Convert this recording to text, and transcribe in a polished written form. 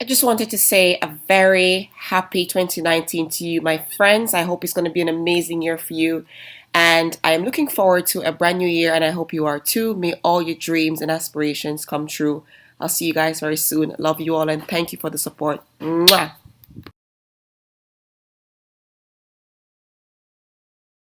just wanted to say a very happy 2019 to you, my friends. I hope it's going to be an amazing year for you. And I am looking forward to a brand new year, and I hope you are too. May all your dreams and aspirations come true. I'll see you guys very soon. Love you all, and thank you for the support. Mwah!